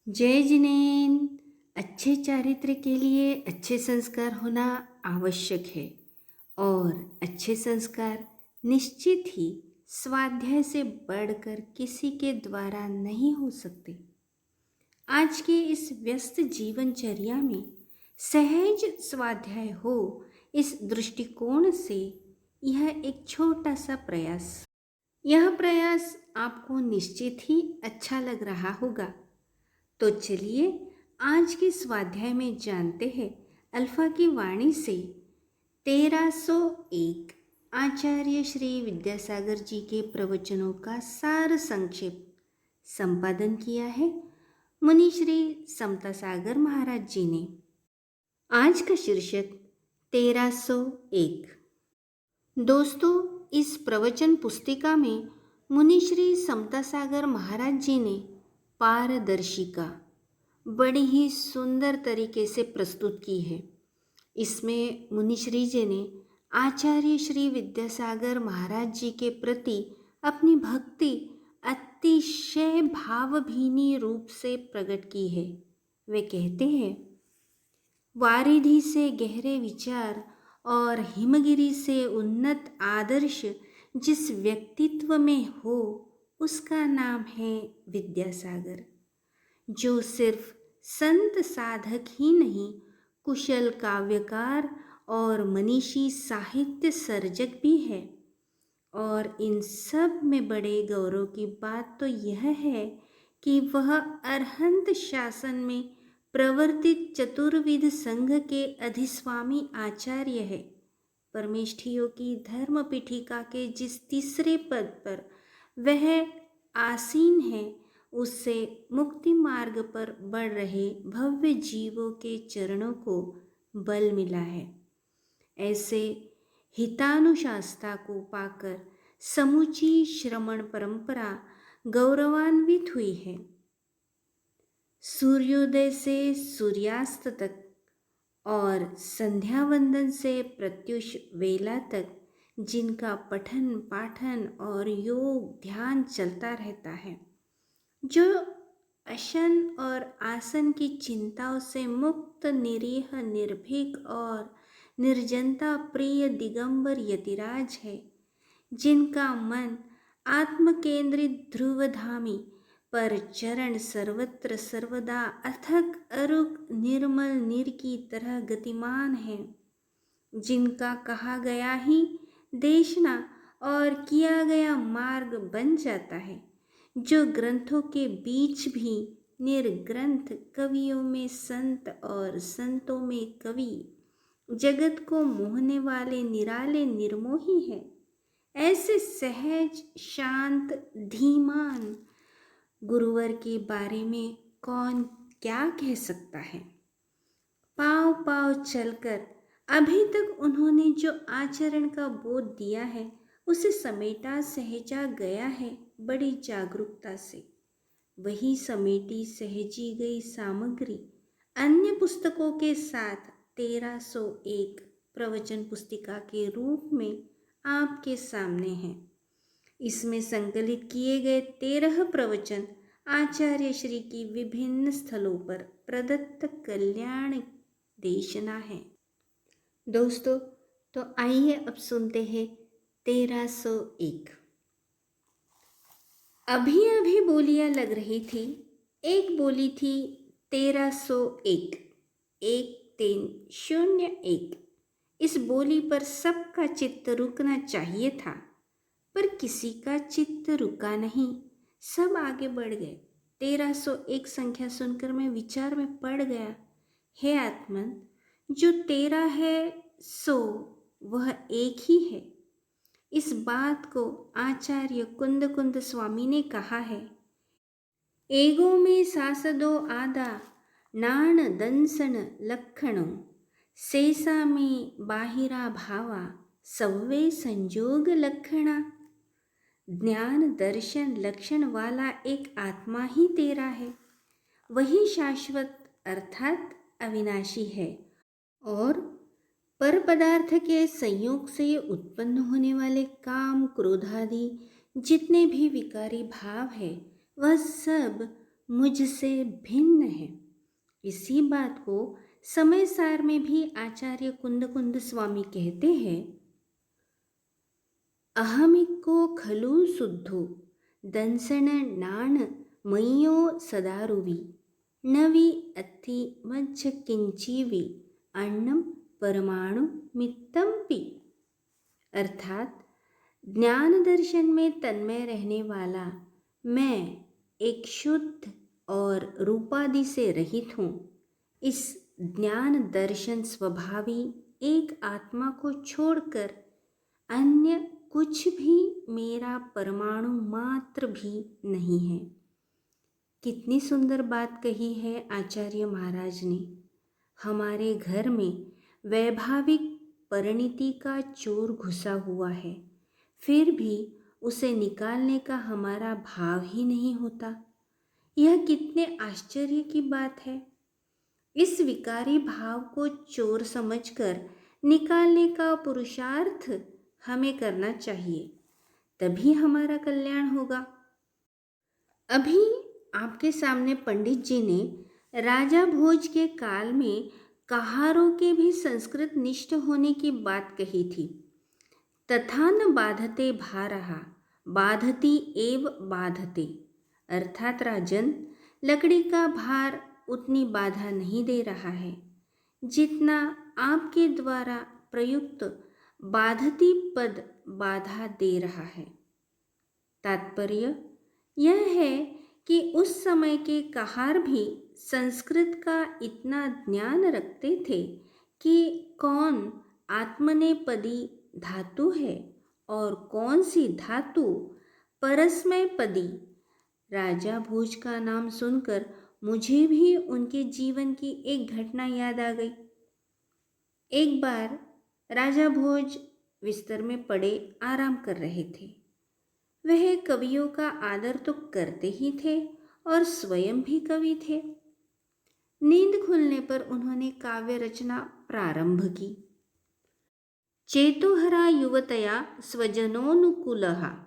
जय जिनेन। अच्छे चारित्र के लिए अच्छे संस्कार होना आवश्यक है और अच्छे संस्कार निश्चित ही स्वाध्याय से बढ़कर किसी के द्वारा नहीं हो सकते। आज के इस व्यस्त जीवनचर्या में सहज स्वाध्याय हो, इस दृष्टिकोण से यह एक छोटा सा प्रयास। यह प्रयास आपको निश्चित ही अच्छा लग रहा होगा। तो चलिए आज के स्वाध्याय में जानते हैं अल्फा की वाणी से 1301 आचार्य श्री विद्यासागर जी के प्रवचनों का सार संक्षेप संपादन किया है मुनि श्री समता सागर महाराज जी ने। आज का शीर्षक 1301। दोस्तों, इस प्रवचन पुस्तिका में मुनि श्री समता सागर महाराज जी ने पारदर्शिका बड़ी ही सुंदर तरीके से प्रस्तुत की है। इसमें मुनि श्री जी ने आचार्य श्री विद्यासागर महाराज जी के प्रति अपनी भक्ति अतिशय भावभीनी रूप से प्रकट की है। वे कहते हैं, वारिधि से गहरे विचार और हिमगिरी से उन्नत आदर्श जिस व्यक्तित्व में हो उसका नाम है विद्यासागर, जो सिर्फ संत साधक ही नहीं, कुशल काव्यकार और मनीषी साहित्य सर्जक भी है। और इन सब में बड़े गौरव की बात तो यह है कि वह अरहंत शासन में प्रवर्तित चतुर्विध संघ के अधिस्वामी आचार्य है। परमेष्ठियों की धर्म पीठिका के जिस तीसरे पद पर वह आसीन है, उससे मुक्ति मार्ग पर बढ़ रहे भव्य जीवों के चरणों को बल मिला है। ऐसे हितानुशास्ता को पाकर समूची श्रमण परंपरा गौरवान्वित हुई है। सूर्योदय से सूर्यास्त तक और संध्या वंदन से प्रत्युष वेला तक जिनका पठन पाठन और योग ध्यान चलता रहता है, जो अशन और आसन की चिंताओं से मुक्त, निरीह, निर्भीक और निर्जनता प्रिय दिगंबर यतिराज है, जिनका मन आत्मकेंद्रित ध्रुवधामी पर चरण सर्वत्र सर्वदा अथक अरुक निर्मल नीर की तरह गतिमान है, जिनका कहा गया ही देशना और किया गया मार्ग बन जाता है, जो ग्रंथों के बीच भी निर्ग्रंथ, कवियों में संत और संतों में कवि, जगत को मोहने वाले निराले निर्मोही है। ऐसे सहज शांत धीमान गुरुवर के बारे में कौन क्या कह सकता है। पाँव पाँव चलकर अभी तक उन्होंने जो आचरण का बोध दिया है, उसे समेटा सहेजा गया है बड़ी जागरूकता से। वही समेटी सहेजी गई सामग्री अन्य पुस्तकों के साथ 1301 प्रवचन पुस्तिका के रूप में आपके सामने है। इसमें संकलित किए गए 13 प्रवचन आचार्य श्री की विभिन्न स्थलों पर प्रदत्त कल्याण देशना है। दोस्तों, तो आइए अब सुनते हैं 1301। अभी अभी बोलियां लग रही थी। एक बोली थी 1301, 1301। इस बोली पर सबका चित्त रुकना चाहिए था, पर किसी का चित्त रुका नहीं। सब आगे बढ़ गए। 1301 संख्या सुनकर मैं विचार में पड़ गया। हे आत्मन, जो तेरा है सो वह एक ही है। इस बात को आचार्य कुंद कुंद स्वामी ने कहा है। एगो में सासदो आदा नाण दंसन लक्षणों, सेसा में बाहिरा भावा सव्वे संजोग लक्षणा। ज्ञान दर्शन लक्षण वाला एक आत्मा ही तेरा है। वही शाश्वत अर्थात अविनाशी है और पर पदार्थ के संयोग से उत्पन्न होने वाले काम क्रोधादि जितने भी विकारी भाव है, वह सब मुझसे भिन्न है। इसी बात को समय सार में भी आचार्य कुंद कुंद स्वामी कहते हैं, अहमिको खलु शुद्धो दंसन नाण मय्यो सदारुवि नवि अत्थि मज्ज किंचीवि अन्नम परमाणु मित्तम्पि। अर्थात ज्ञान दर्शन में तन्मय रहने वाला मैं एक शुद्ध और रूपादि से रहित हूँ। इस ज्ञान दर्शन स्वभावी एक आत्मा को छोड़कर अन्य कुछ भी मेरा परमाणु मात्र भी नहीं है। कितनी सुंदर बात कही है आचार्य महाराज ने। हमारे घर में वैभाविक परिणति का चोर घुसा हुआ है, फिर भी उसे निकालने का हमारा भाव ही नहीं होता। यह कितने आश्चर्य की बात है। इस विकारी भाव को चोर समझकर निकालने का पुरुषार्थ हमें करना चाहिए, तभी हमारा कल्याण होगा। अभी आपके सामने पंडित जी ने राजा भोज के काल में कहारों के भी संस्कृत निष्ठ होने की बात कही थी। तथा न बाधते भारहा बाधती एव बाधते। अर्थात राजन, लकड़ी का भार उतनी बाधा नहीं दे रहा है जितना आपके द्वारा प्रयुक्त बाधती पद बाधा दे रहा है। तात्पर्य यह है कि उस समय के कहार भी संस्कृत का इतना ज्ञान रखते थे कि कौन आत्मनेपदी धातु है और कौन सी धातु परस्मय पदी। राजा भोज का नाम सुनकर मुझे भी उनके जीवन की एक घटना याद आ गई। एक बार राजा भोज बिस्तर में पड़े आराम कर रहे थे। वह कवियों का आदर तो करते ही थे और स्वयं भी कवि थे। नींद खुलने पर उन्होंने काव्य रचना प्रारंभ की। चेतोहरा युवतया स्वजनोनुकूलः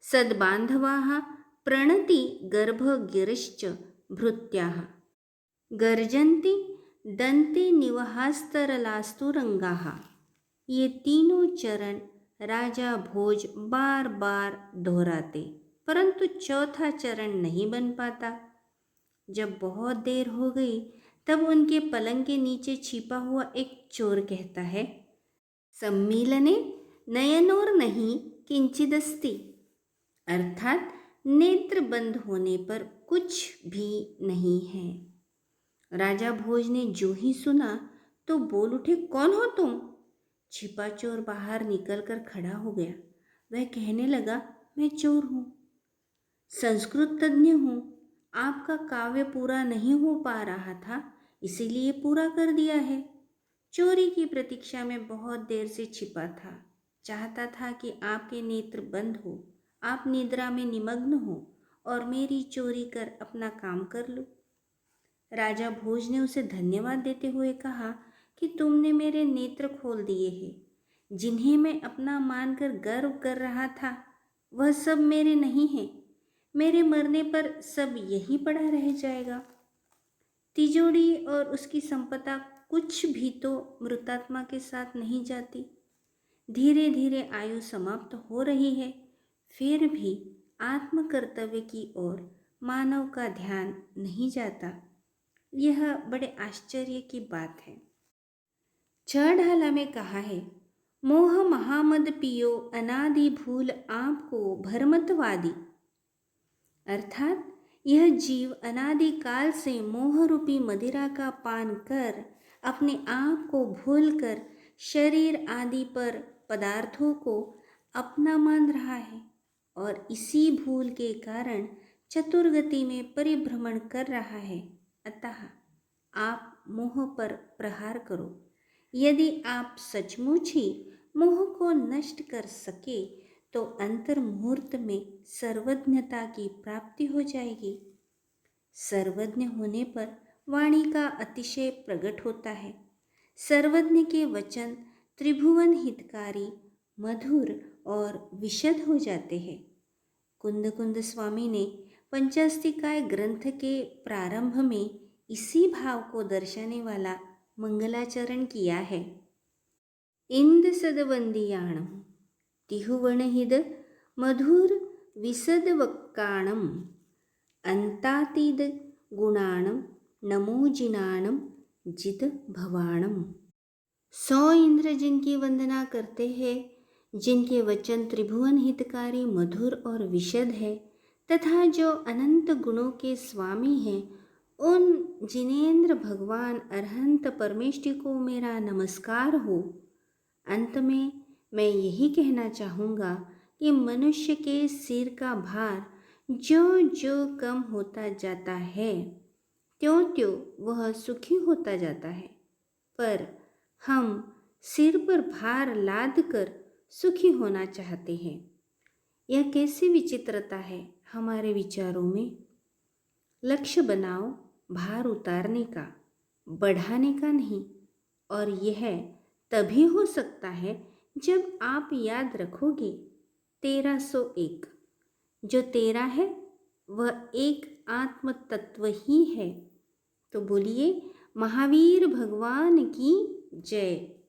सद्बान्धवाः प्रणति गर्भगिरिश्च भृत्याः गर्जन्ति दन्ति निवहास्तरलास्तुरंगाः। ये तीनों चरण राजा भोज बार बार दोहराते, परंतु चौथा चरण नहीं बन पाता। जब बहुत देर हो गई तब उनके पलंग के नीचे छिपा हुआ एक चोर कहता है, सम्मीलने नयनोर नहीं किंचिदस्ति। अर्थात नेत्र बंद होने पर कुछ भी नहीं है। राजा भोज ने जो ही सुना तो बोल उठे, कौन हो तुम? छिपा चोर बाहर निकलकर खड़ा हो गया। वह कहने लगा, मैं चोर हूँ, संस्कृत तज्ञ हूँ। आपका काव्य पूरा नहीं हो पा रहा था, इसीलिए पूरा कर दिया है। चोरी की प्रतीक्षा में बहुत देर से छिपा था, चाहता था कि आपके नेत्र बंद हो, आप निद्रा में निमग्न हो और मेरी चोरी कर अपना काम कर लो। राजा भोज ने उसे धन्यवाद देते हुए कहा कि तुमने मेरे नेत्र खोल दिए हैं। जिन्हें मैं अपना मानकर गर्व कर रहा था वह सब मेरे नहीं हैं। मेरे मरने पर सब यही पड़ा रह जाएगा। तिजोरी और उसकी संपदा कुछ भी तो मृतात्मा के साथ नहीं जाती। धीरे धीरे आयु समाप्त हो रही है, फिर भी आत्म कर्तव्य की ओर मानव का ध्यान नहीं जाता। यह बड़े आश्चर्य की बात है। छह ढाला में कहा है, मोह महामद पियो अनादि भूल आपको भरमतवादी। अर्थात यह जीव अनादिकाल से मोह रूपी मदिरा का पान कर अपने आप को भूलकर शरीर आदि पर पदार्थों को अपना मान रहा है और इसी भूल के कारण चतुर्गति में परिभ्रमण कर रहा है। अतः आप मोह पर प्रहार करो। यदि आप सचमुच ही मोह को नष्ट कर सके तो अंतर मुहूर्त में सर्वज्ञता की प्राप्ति हो जाएगी। सर्वज्ञ होने पर वाणी का अतिशय प्रकट होता है। सर्वज्ञ के वचन त्रिभुवन हितकारी, मधुर और विशद हो जाते हैं। कुंद कुंद स्वामी ने पंचास्तिकाय ग्रंथ के प्रारंभ में इसी भाव को दर्शाने वाला मंगलाचरण किया है। इंद सदवंदियाणम तिहुवणहिद मधुर विसदवक्काणम अंतातीद गुणाणम नमोजिनाणम जित भवाणम। 100 इंद्र जिनकी वंदना करते हैं, जिनके वचन त्रिभुवन हितकारी मधुर और विशद है, तथा जो अनंत गुणों के स्वामी हैं, उन जिनेन्द्र भगवान अरहंत परमेष्टि को मेरा नमस्कार हो। अंत में मैं यही कहना चाहूँगा कि मनुष्य के सिर का भार जो जो कम होता जाता है, त्यों त्यों वह सुखी होता जाता है, पर हम सिर पर भार लाद कर सुखी होना चाहते हैं। यह कैसी विचित्रता है हमारे विचारों में। लक्ष्य बनाओ भार उतारने का, बढ़ाने का नहीं, और यह तभी हो सकता है जब आप याद रखोगे 1301। जो 13 है वह एक आत्म तत्व ही है। तो बोलिए महावीर भगवान की जय।